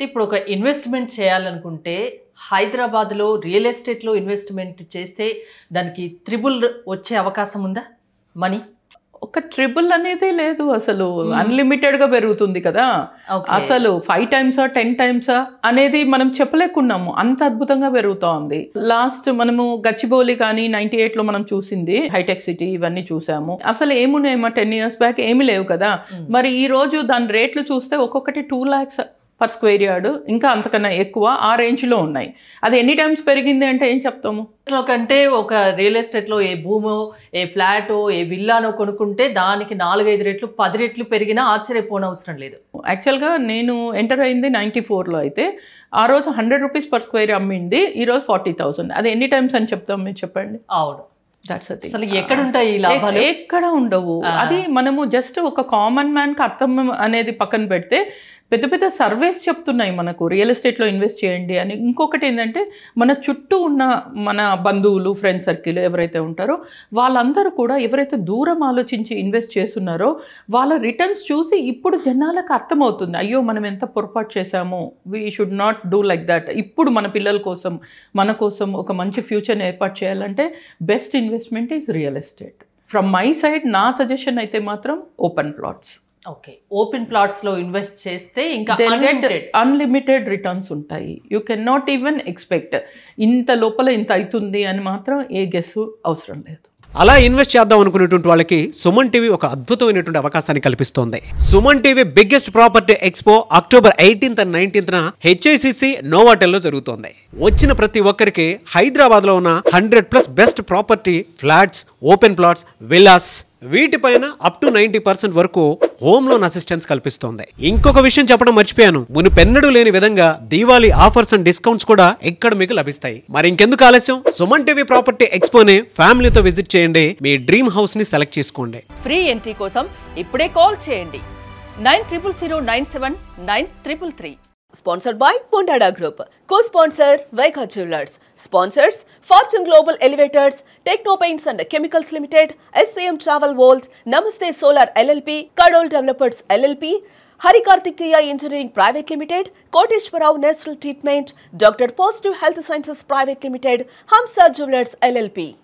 ఇప్పుడు ఒక ఇన్వెస్ట్‌మెంట్ చేయాలనుకుంటే హైదరాబాద్‌లో రియల్ ఎస్టేట్‌లో ఇన్వెస్ట్‌మెంట్ చేస్తే దానికి త్రిబుల్ వచ్చే అవకాశం ఉందా? మనీ? ఒక ట్రిబుల్ అనేది లేదు అసలు. హ్మ్. అన్‌లిమిటెడ్‌గా పెరుగుతుంది కదా! ఓకే. అసలు 5 టైమ్సా, 10 టైమ్సా అనేది మనం చెప్పలేకున్నాము. అంత అద్భుతంగా పెరుగుతా ఉంది. లాస్ట్ మనము గచ్చిబౌలి కానీ 98లో మనం చూసింది హైటెక్ సిటీ ఇవన్నీ చూసాము. అసలు ఏమున్నాయమ్మా 10 ఇయర్స్ బ్యాక్ ఏమీ లేవు కదా! మరి ఈ రోజు దాని రేట్లు చూస్తే ఒక్కొక్కటి 2 lakhs పర్ స్క్వేర్ యార్డ్ ఇంకా అంతకన్నా ఎక్కువ ఆ రేంజ్‌లో ఉన్నాయి. అది ఎన్ని టైమ్స్ పెరిగింది అంటే ఏం చెప్తాము? కంటే ఒక రియల్ ఎస్టేట్‌లో ఏ భూమో, ఏ ఫ్లాటో, ఏ విల్లానో కొనుక్కుంటే దానికి 4, 5 రెట్లు, 10 రెట్లు పెరిగినా ఆశ్చర్యపోనవసరం లేదు. యాక్చువల్‌గా నేను ఎంటర్ అయింది 94లో అయితే ఆ రోజు ₹100 పర్ స్క్వేర్ అమ్మింది. ఈరోజు 40,000. అది ఎన్ని టైమ్స్ అని చెప్తాం మీరు చెప్పండి? అవును. That's the thing. అసలు ఎక్కడుంటాయి ఈ లాభాలు? ఎక్కడ ఉండవు. అది మనము జస్ట్ ఒక కామన్ మ్యాన్‌కి అర్థం అనేది పక్కన పెడితే పెద్ద పెద్ద సర్వేస్ చెప్తున్నాయి మనకు రియల్ ఎస్టేట్‌లో ఇన్వెస్ట్ చేయండి అని. ఇంకొకటి ఏంటంటే మన చుట్టూ ఉన్న మన బంధువులు, ఫ్రెండ్ సర్కిల్ ఎవరైతే ఉంటారో వాళ్ళందరూ కూడా ఎవరైతే దూరం ఆలోచించి ఇన్వెస్ట్ చేస్తున్నారో వాళ్ళ రిటర్న్స్ చూసి ఇప్పుడు జనాలకు అర్థమవుతుంది. అయ్యో మనం ఎంత పొరపాటు చేశామో, we should not do like that. ఇప్పుడు మన పిల్లల కోసం, మన కోసం ఒక మంచి ఫ్యూచర్‌ని ఏర్పాటు చేయాలంటే best investment is real estate. From my side నా సజెషన్ అయితే మాత్రం ఓపెన్ ప్లాట్స్. ఓకే. ఓపెన్ ప్లాట్స్‌లో ఇన్వెస్ట్ చేస్తే ఇంకా అన్లిమిటెడ్ రిటర్న్స్ ఉంటాయి. You can not even expect ఇంత లోపల ఇంత అవుతుంది అని మాత్రం ఏ గెస్ అవసరం లేదు. అలా ఇన్వెస్ట్ చేద్దాం అనుకునేటువంటి వాళ్ళకి సుమన్ టీవీ ఒక అద్భుతమైనటువంటి అవకాశాన్ని కల్పిస్తోంది. Suman TV biggest property expo October 18th and 19th HICC నోవాటెల్లో జరుగుతోంది. వచ్చిన ప్రతి ఒక్కరికి హైదరాబాద్లో ఉన్న 100+ best property flats, open plots, villas వీటిపైన అప్ టు 90% వరకు హోమ్ లోన్ అసిస్టెన్స్ కల్పిస్తోంది. ఇంకొక విషయం చెప్పడం మర్చిపోయాను. మునుపెన్నడూ లేని విధంగా దీవాళీ ఆఫర్స్ అండ్ డిస్కౌంట్స్ కూడా ఇక్కడ మీకు లభిస్తాయి. మరి ఇంకెందుకు ఆలస్యం? సుమన్ టీవీ ప్రాపర్టీ ఎక్స్పోని ఫ్యామిలీతో విజిట్ చేయండి. మీ డ్రీమ్ హౌస్ ని సెలెక్ట్ చేసుకోండి. ఫ్రీ ఎంట్రీ కోసం ఇప్పుడే కాల్ చేయండి 9000979333. Sponsored by Pondada Group. Co-sponsor Vaikha Jewelers. Sponsors Fortune Global Elevators, Techno Paints and Chemicals Limited, SVM Travel World, Namaste Solar LLP, Kadol Developers LLP, Hari Kartikeya Engineering Private Limited, Koteshwarao Natural Treatment, Dr. Positive Health Sciences Private Limited, Hamsa Jewelers LLP.